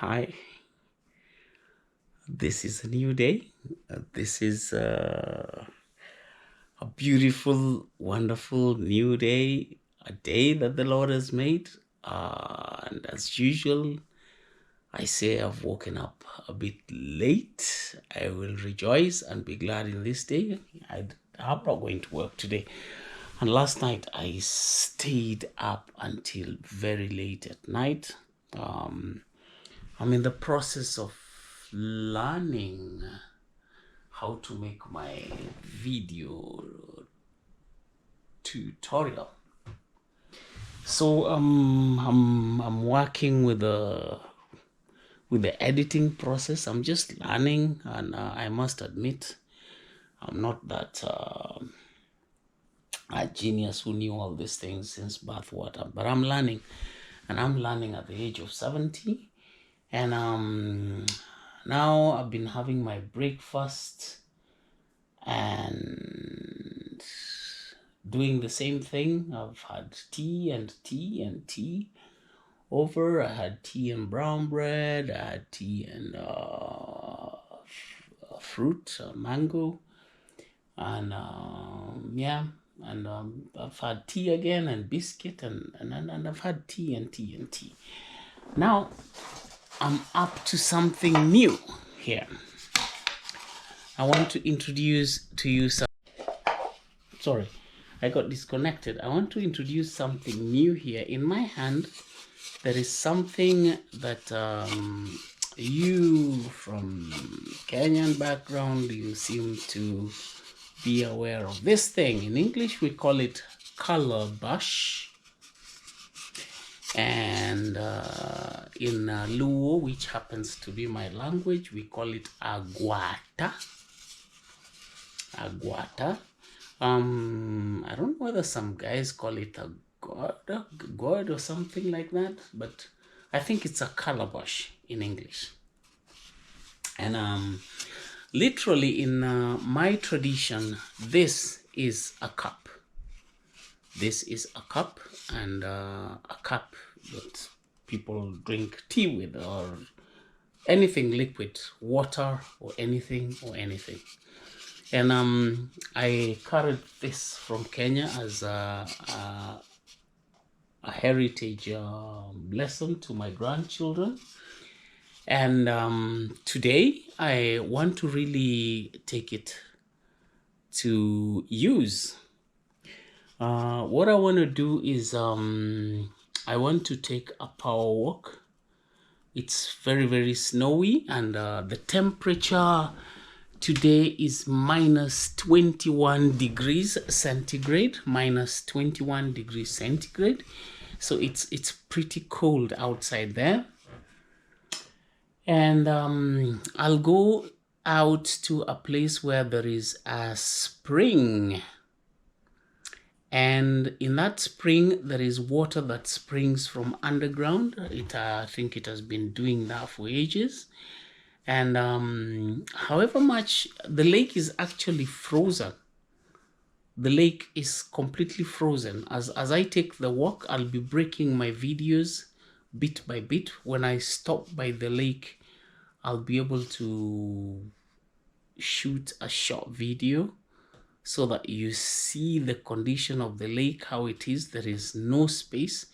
Hi, this is a new day. This is a beautiful, wonderful new day, a day that the Lord has made. And as usual, I say I've woken up a bit late. I will rejoice and be glad in this day. I'm not going to work today. And last night I stayed up until very late at night. I'm in the process of learning how to make my video tutorial. So I'm working with the editing process. I'm just learning, and I must admit, I'm not that a genius who knew all these things since birth. But I'm learning, and I'm learning at the age of 70. And now I've been having my breakfast and doing the same thing. I've had tea and tea and tea over. I had tea and brown bread. I had tea and fruit, mango, and yeah. And I've had tea again and biscuit, and I've had tea and tea and tea. Now I'm up to something new here. I want to introduce to you sorry, I got disconnected. I want to introduce something new here. In my hand, there is something that you from Kenyan background, you seem to be aware of this thing. In English, we call it calabash. And in Luo, which happens to be my language, we call it aguata. Aguata. I don't know whether some guys call it a god or something like that, but I think it's a calabash in English. And literally in my tradition, this is a cup. This is a cup, and a cup that people drink tea with, or anything liquid, water or anything. And I carried this from Kenya as a heritage lesson to my grandchildren. And today I want to really take it to use. What I want to do is I want to take a power walk. It's very, very snowy, and the temperature today is minus 21 degrees centigrade, minus 21 degrees centigrade. So it's pretty cold outside there. And I'll go out to a place where there is a spring. And in that spring, there is water that springs from underground. I think it has been doing that for ages. And however much, the lake is actually frozen. The lake is completely frozen. As I take the walk, I'll be breaking my videos bit by bit. When I stop by the lake, I'll be able to shoot a short video so that you see the condition of the lake, how it is. There is no space.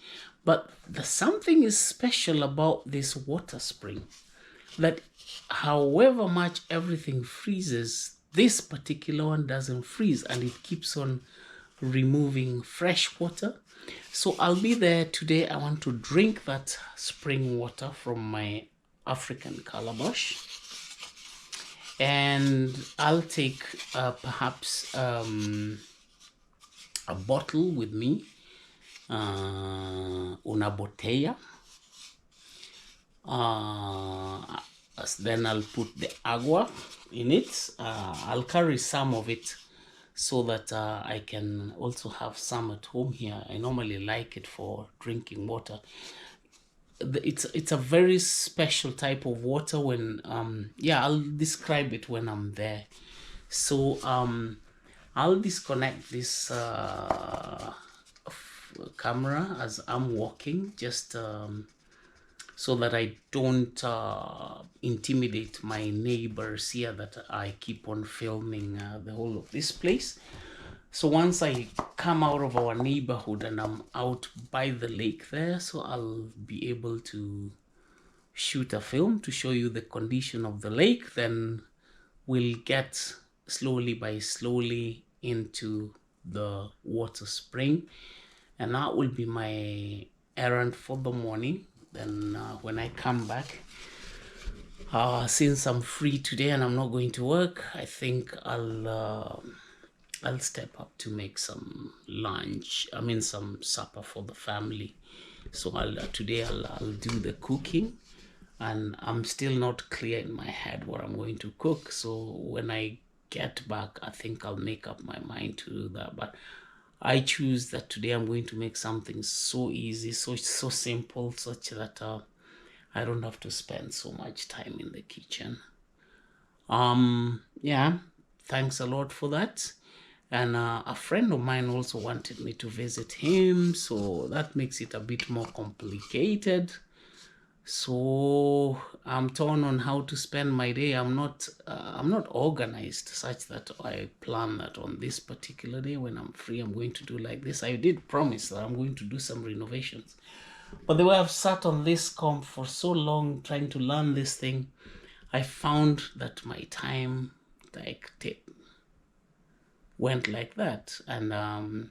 But something is special about this water spring, that however much everything freezes, this particular one doesn't freeze, and it keeps on removing fresh water. So I'll be there today. I want to drink that spring water from my African calabash. And I'll take perhaps a bottle with me, una botella. Then I'll put the agua in it. I'll carry some of it so that I can also have some at home here. I normally like it for drinking water. It's a very special type of water. When yeah, I'll describe it when I'm there. So I'll disconnect this camera as I'm walking, just so that I don't intimidate my neighbors here that I keep on filming the whole of this place. So once I come out of our neighborhood and I'm out by the lake there, so I'll be able to shoot a film to show you the condition of the lake. Then we'll get slowly by slowly into the water spring, and that will be my errand for the morning. Then when I come back, since I'm free today and I'm not going to work, I think I'll step up to make some lunch. I mean some supper for the family. So today I'll do the cooking, and I'm still not clear in my head what I'm going to cook. So when I get back, I think I'll make up my mind to do that. But I choose that today I'm going to make something so easy, so simple, such that I don't have to spend so much time in the kitchen. Yeah, thanks a lot for that. And a friend of mine also wanted me to visit him, so that makes it a bit more complicated. So I'm torn on how to spend my day. I'm not organized such that I plan that on this particular day when I'm free I'm going to do like this. I did promise that I'm going to do some renovations, but the way I've sat on this comp for so long trying to learn this thing, I found that my time went like that. And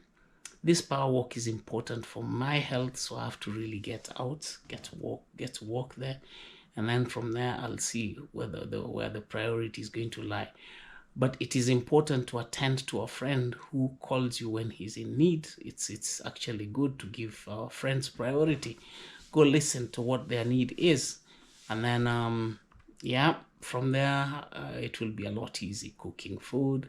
this power walk is important for my health, so I have to really get out, get to walk there, and then from there I'll see where the priority is going to lie. But it is important to attend to a friend who calls you when he's in need. It's actually good to give our friends priority. Go listen to what their need is, and then yeah, from there it will be a lot easy cooking food.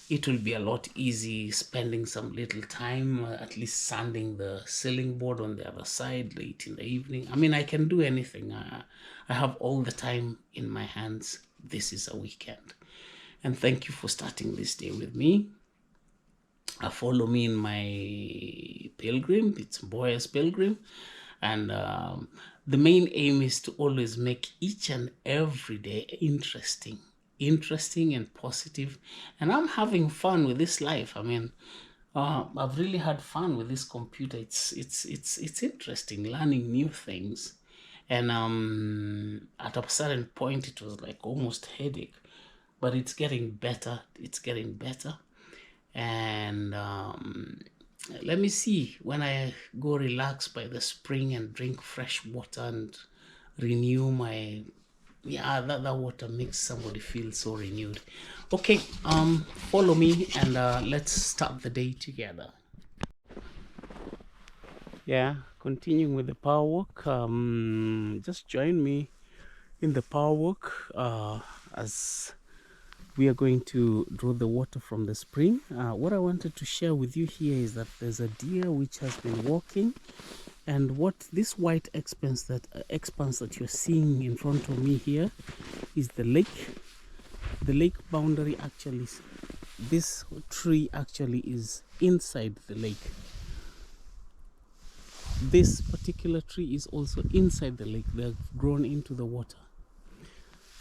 It will be a lot easy spending some little time, at least sanding the ceiling board on the other side late in the evening. I mean, I can do anything. I have all the time in my hands. This is a weekend. And thank you for starting this day with me. Follow me in my pilgrim. It's Boya's Pilgrim. And the main aim is to always make each and every day interesting and positive. And I'm having fun with this life. I mean, I've really had fun with this computer. It's interesting learning new things. And at a certain point it was like almost headache, but it's getting better. And let me see, when I go relax by the spring and drink fresh water and renew my, yeah, that water makes somebody feel so renewed. Okay, follow me and let's start the day together. Yeah, continuing with the power walk. Just join me in the power walk as we are going to draw the water from the spring. What I wanted to share with you here is that there's a deer which has been walking, and what this white expanse that you're seeing in front of me here is the lake. The lake boundary, actually, this tree actually is inside the lake. This particular tree is also inside the lake. They've grown into the water.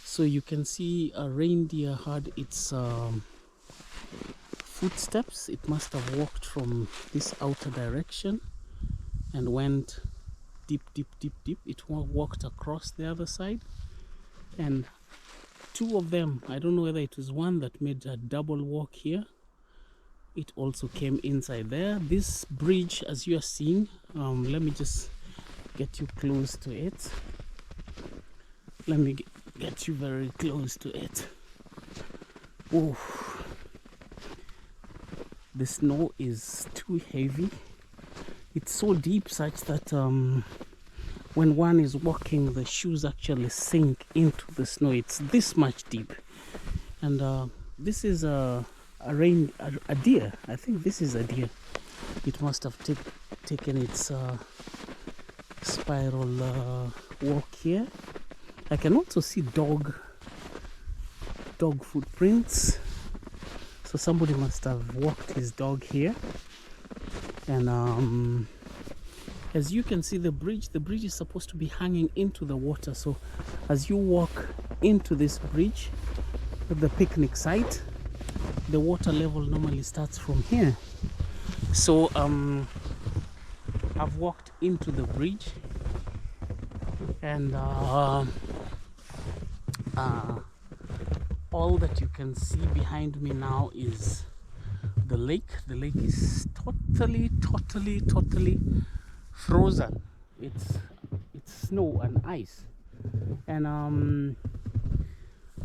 So you can see a reindeer had its footsteps. It must have walked from this outer direction and went deep. It walked across the other side, and two of them, I don't know whether it was one that made a double walk here, it also came inside there. This bridge, as you are seeing, let me just get you close to it. Let me get you very close to it. Oh, the snow is too heavy. It's so deep such that when one is walking, the shoes actually sink into the snow. It's this much deep. And this is a deer. I think this is a deer. It must have taken its spiral walk here. I can also see dog footprints. So somebody must have walked his dog here. And As you can see, the bridge is supposed to be hanging into the water. So as you walk into this bridge at the picnic site, the water level normally starts from here. So I've walked into the bridge, and all that you can see behind me now is the lake. The lake is totally frozen. It's snow and ice, and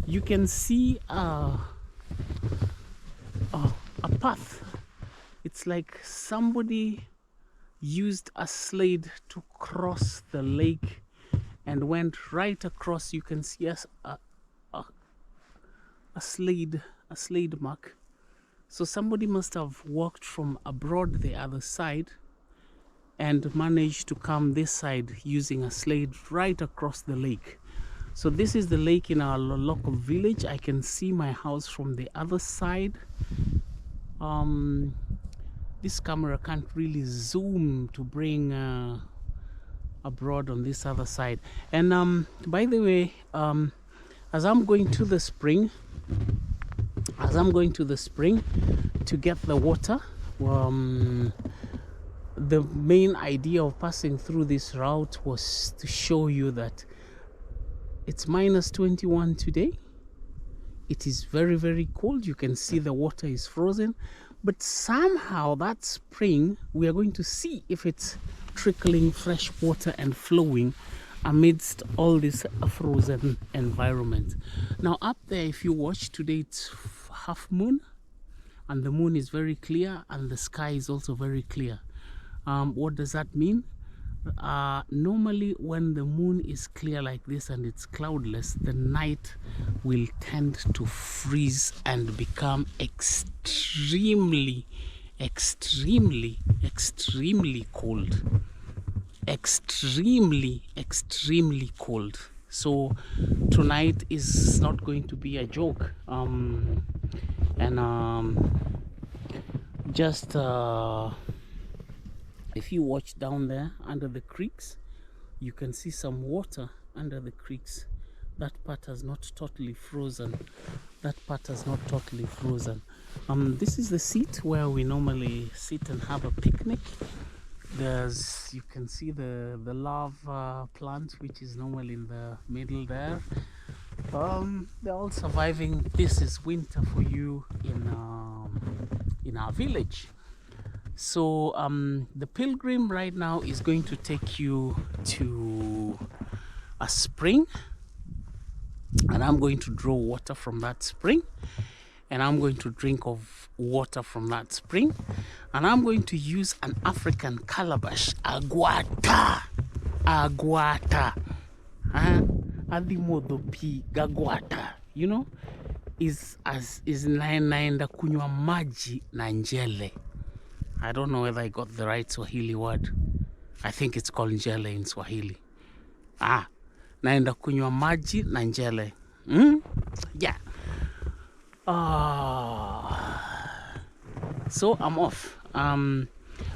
you can see a path. It's like somebody used a sled to cross the lake and went right across. You can see a sled mark. So somebody must have walked from abroad the other side and managed to come this side using a sled right across the lake. So this is the lake in our local village. I can see my house from the other side. This camera can't really zoom to bring abroad on this other side. And by the way, as I'm going to the spring to get the water, the main idea of passing through this route was to show you that it's minus 21 today. It is very cold. You can see the water is frozen, but somehow that spring, we are going to see if it's trickling fresh water and flowing amidst all this frozen environment. Now up there, if you watch today, it's half moon, and the moon is very clear, and the sky is also very clear. What does that mean? Normally when the moon is clear like this and it's cloudless, the night will tend to freeze and become extremely cold. Extremely cold. So tonight is not going to be a joke. If you watch down there under the creeks, you can see some water under the creeks. That part has not totally frozen. This is the seat where we normally sit and have a picnic. You can see the love plant, which is normally in the middle there. They're all surviving. This is winter for you in our village. So the pilgrim right now is going to take you to a spring, and I'm going to draw water from that spring, and I'm going to drink of water from that spring, and I'm going to use an African calabash, agwata, adimodopi gagwata, you know, is naenda kunywa maji na njele. I don't know whether I got the right Swahili word. I think it's called njele in Swahili. Naenda kunywa maji na njele. Yeah. So I'm off. I'm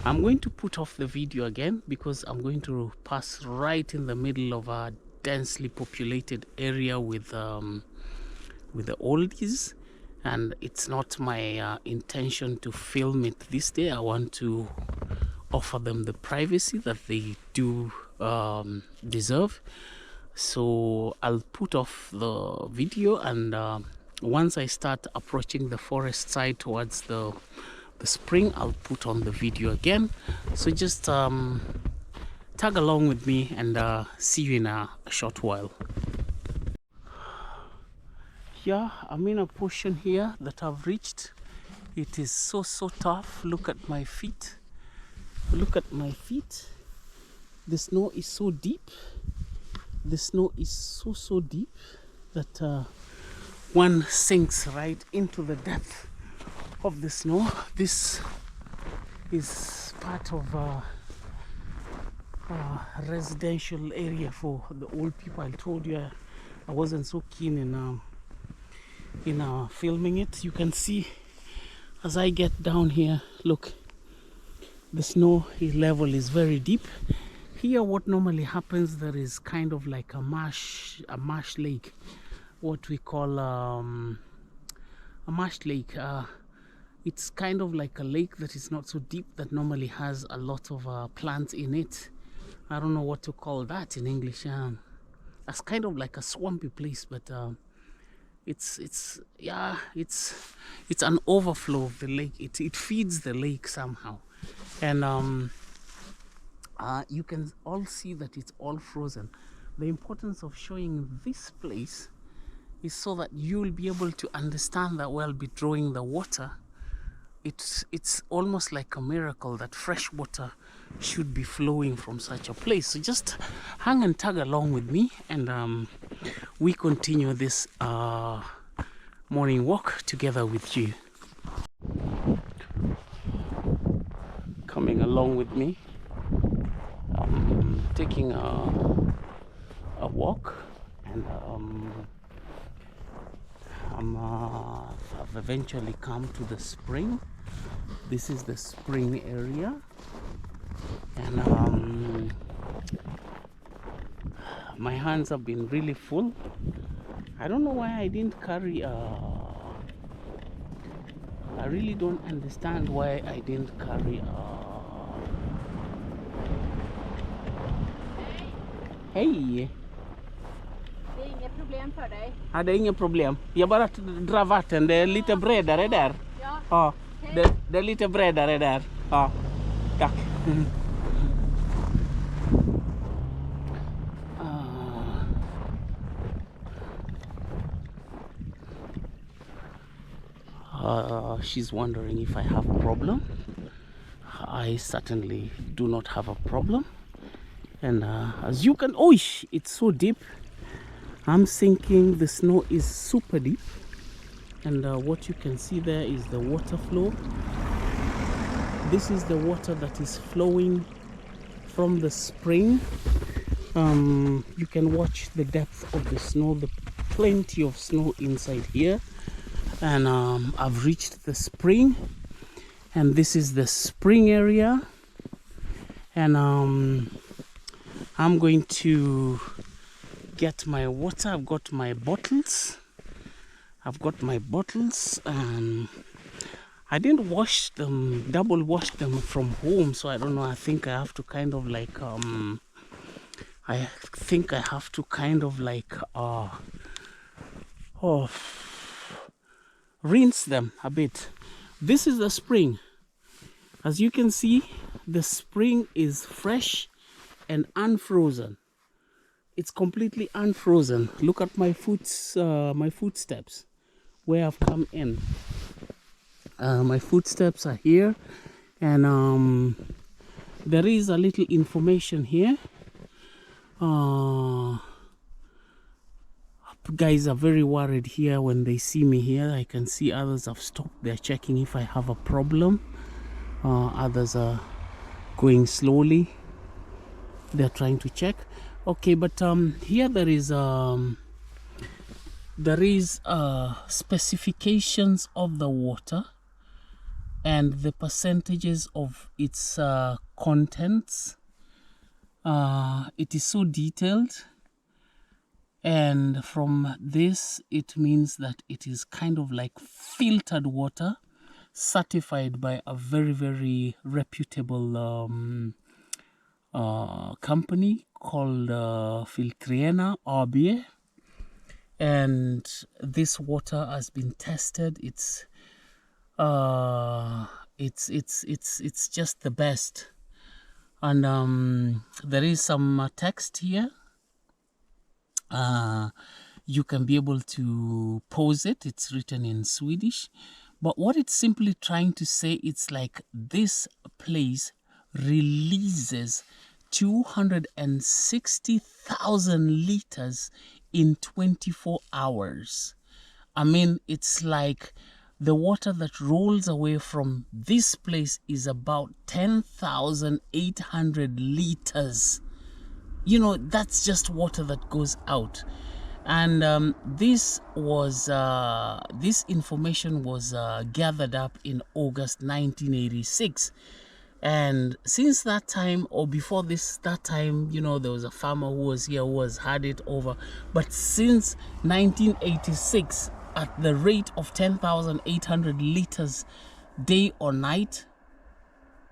going to put off the video again because I'm going to pass right in the middle of a densely populated area with the oldies. And it's not my intention to film it this day. I want to offer them the privacy that they do deserve. So I'll put off the video, and once I start approaching the forest side towards the spring, I'll put on the video again. So just tag along with me, and see you in a short while. Yeah, I'm in a portion here that I've reached. It is so tough. Look at my feet. The snow is so deep. The snow is so deep that one sinks right into the depth of the snow. This is part of a residential area for the old people. I told you I wasn't so keen in filming it. You can see as I get down here, look, the snow level is very deep. Here what normally happens, there is kind of like a marsh lake, what we call a marsh lake. It's kind of like a lake that is not so deep, that normally has a lot of plants in it. I don't know what to call that in English. It's kind of like a swampy place, but it's an overflow of the lake. It feeds the lake somehow, and you can all see that it's all frozen. The importance of showing this place is so that you will be able to understand that we'll be drawing the water. It's almost like a miracle that fresh water should be flowing from such a place. So just hang and tag along with me, and we continue this morning walk together with you. Coming along with me, taking a walk, and I've eventually come to the spring. This is the spring area, and my hands have been really full. I don't know why I didn't carry I really don't understand why I didn't carry Hej! Det är inget problem för dig. Ja, det är inget problem. Jag bara drar vatten, det är lite bredare där. Ja. Ja, det är lite bredare där. Ja, tack. She's wondering if I have a problem. I certainly do not have a problem. And as you can, oh, it's so deep. I'm thinking the snow is super deep. And what you can see there is the water flow. This is the water that is flowing from the spring. You can watch the depth of the snow, the plenty of snow inside here. And I've reached the spring, and this is the spring area, and I'm going to get my water. I've got my bottles, and I didn't wash them, double wash them from home, so I don't know. I think I have to kind of like rinse them a bit. This is the spring. As you can see, the spring is fresh and unfrozen. It's completely unfrozen. Look at my footsteps where I've come in. My footsteps are here, and there is a little information here. Guys are very worried here when they see me here. I can see others have stopped. They're checking if I have a problem. Others are going slowly. They're trying to check. Okay, but here there is specifications of the water and the percentages of its contents. It is so detailed. And from this, it means that it is kind of like filtered water, certified by a very, very reputable company called Filtrena AB. And this water has been tested. It's just the best. And there is some text here. You can be able to pause it. It's written in Swedish, but what it's simply trying to say, it's like this place releases 260,000 liters in 24 hours. I mean, it's like the water that rolls away from this place is about 10,800 liters. You know, that's just water that goes out. And this information was gathered up in August 1986. And since that time, or before that time, you know, there was a farmer who was here who has had it over. But since 1986, at the rate of 10,800 liters day or night,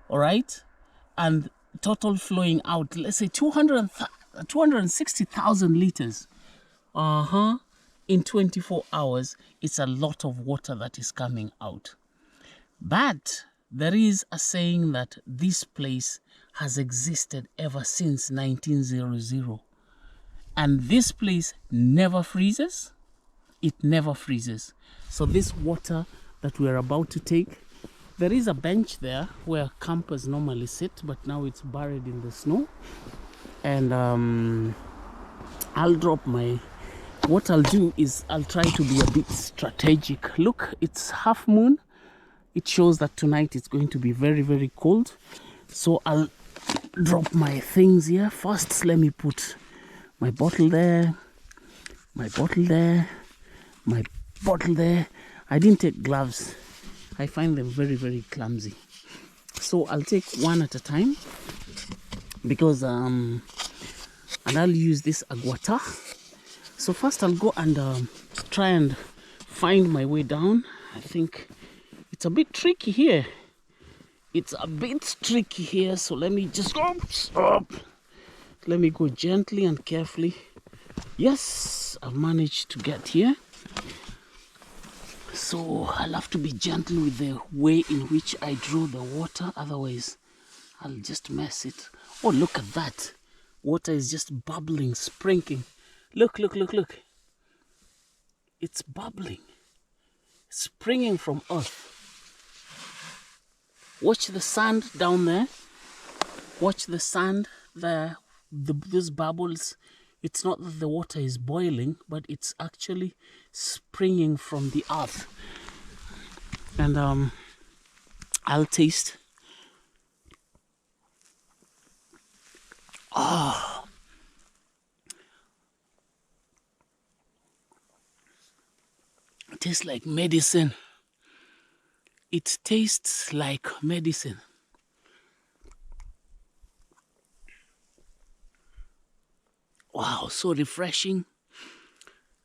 all right, and total flowing out, let's say 260,000 liters, in 24 hours, it's a lot of water that is coming out. But there is a saying that this place has existed ever since 1900. And this place never freezes. It never freezes. So this water that we're about to take, there is a bench there where campers normally sit, but now it's buried in the snow. And I'll drop my... What I'll do is I'll try to be a bit strategic. Look, it's half moon. It shows that tonight it's going to be very, very cold. So I'll drop my things here. First, let me put my bottle there, my bottle there, my bottle there. I didn't take gloves. I find them very, very clumsy. So I'll take one at a time because, and I'll use this aguata. So first I'll go and try and find my way down. I think it's a bit tricky here. It's a bit tricky here, so let me just stop. Let me go gently and carefully. Yes, I've managed to get here. So I'll have to be gentle with the way in which I draw the water, otherwise I'll just mess it. Oh, look at that. Water is just bubbling, sprinkling. Look, look, look, look. It's bubbling. It's springing from earth. Watch the sand down there. Watch the sand there. Those bubbles. It's not that the water is boiling, but it's actually springing from the earth. And I'll taste. Oh. It tastes like medicine. It tastes like medicine. Wow, so refreshing,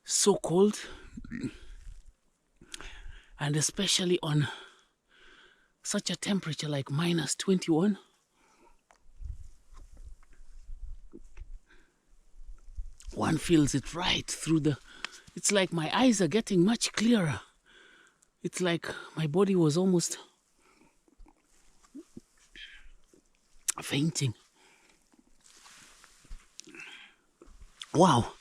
so cold, and especially on such a temperature like -21. One feels it right through the... It's like my eyes are getting much clearer. It's like my body was almost fainting. Wow,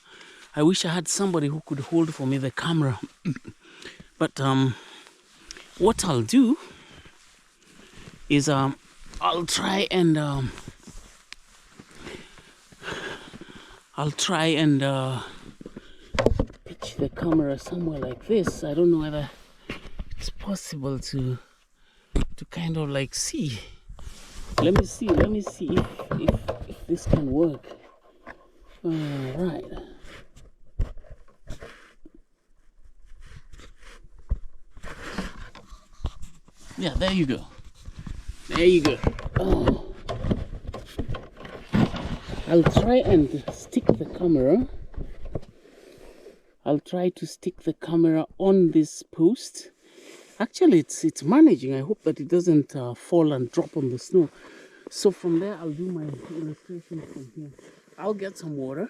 I wish I had somebody who could hold for me the camera. But what I'll do is I'll try and pitch the camera somewhere like this. I don't know whether it's possible to kind of like see. Let me see if this can work. Right. Yeah, there you go. There you go. Oh. I'll try and stick the camera. I'll try to stick the camera on this post. Actually, it's managing. I hope that it doesn't fall and drop on the snow. So from there, I'll do my illustration from here. I'll get some water.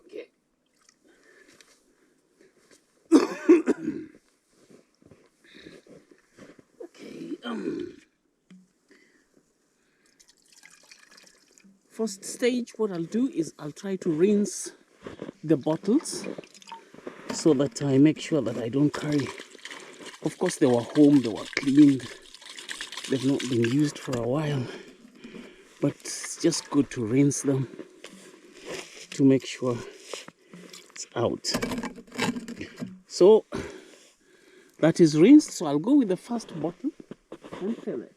Okay. Okay. First stage, what I'll do is I'll try to rinse the bottles so that I make sure that I don't carry. Of course, they were home, they were cleaned, they've not been used for a while, but it's just good to rinse them to make sure it's out. So that is rinsed, so I'll go with the first bottle and fill it.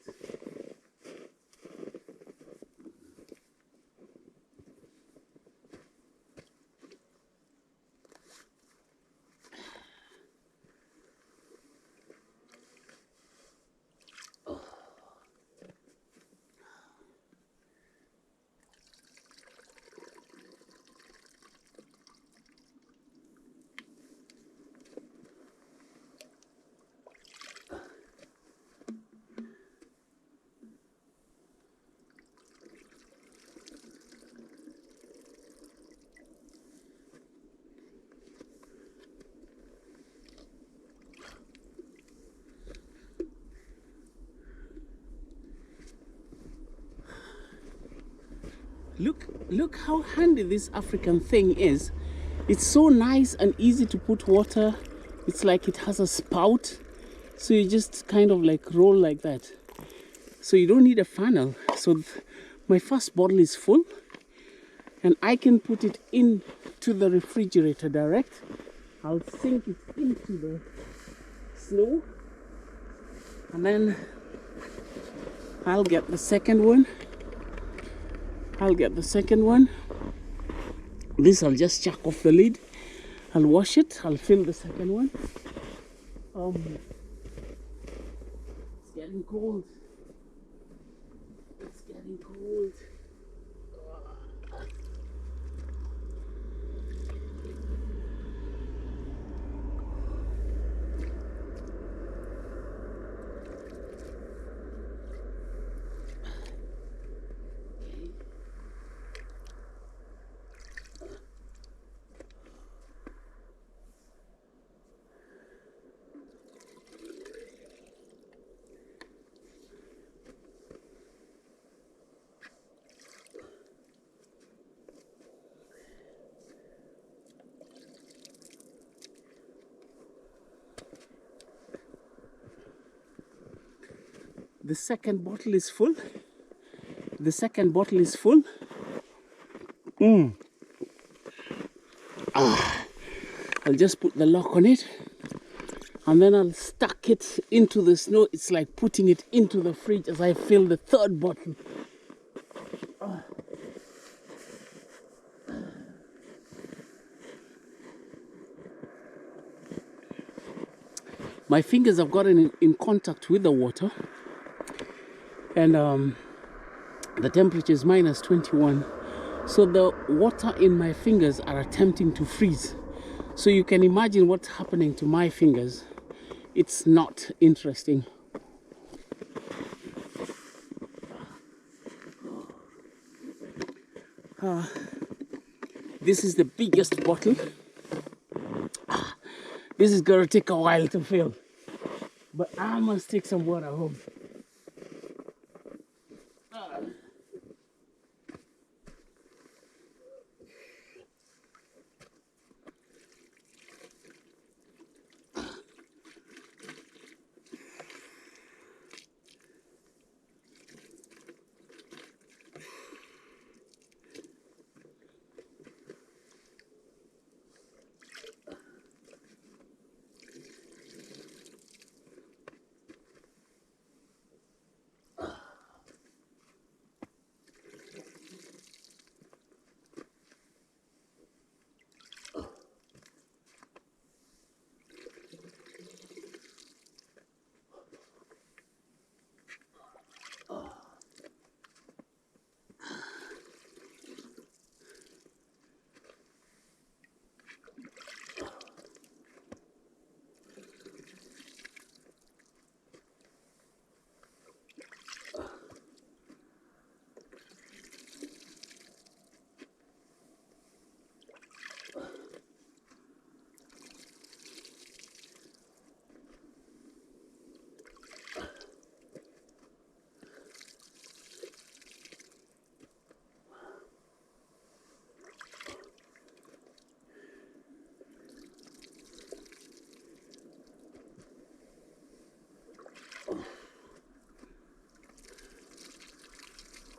Look how handy this African thing is. It's so nice and easy to put water. It's like it has a spout, so you just kind of like roll like that. So you don't need a funnel. So my first bottle is full, and I can put it into the refrigerator direct. I'll sink it into the snow, and then I'll get the second one. This I'll just chuck off the lid. I'll wash it. I'll fill the second one. It's getting cold. It's getting cold. The second bottle is full. I'll just put the lock on it, and then I'll stuck it into the snow. It's like putting it into the fridge as I fill the third bottle. My fingers have gotten in contact with the water, and the temperature is minus 21. So the water in my fingers are attempting to freeze. So you can imagine what's happening to my fingers. It's not interesting. This is the biggest bottle. This is gonna take a while to fill, but I must take some water home.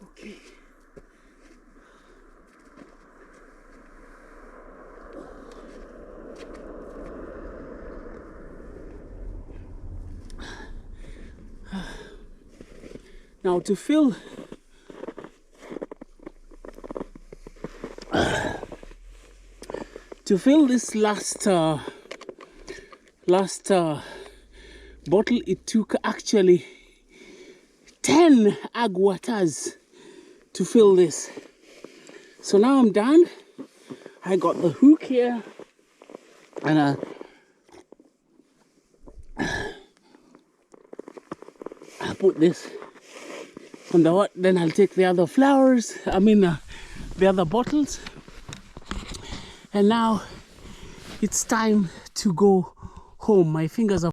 Okay. Now to fill this last bottle, it took actually 10 aguatas to fill this. So now I'm done. I got the hook here, and I put this on the hot. Then I'll take the other flowers, the other bottles, and now it's time to go home. My fingers are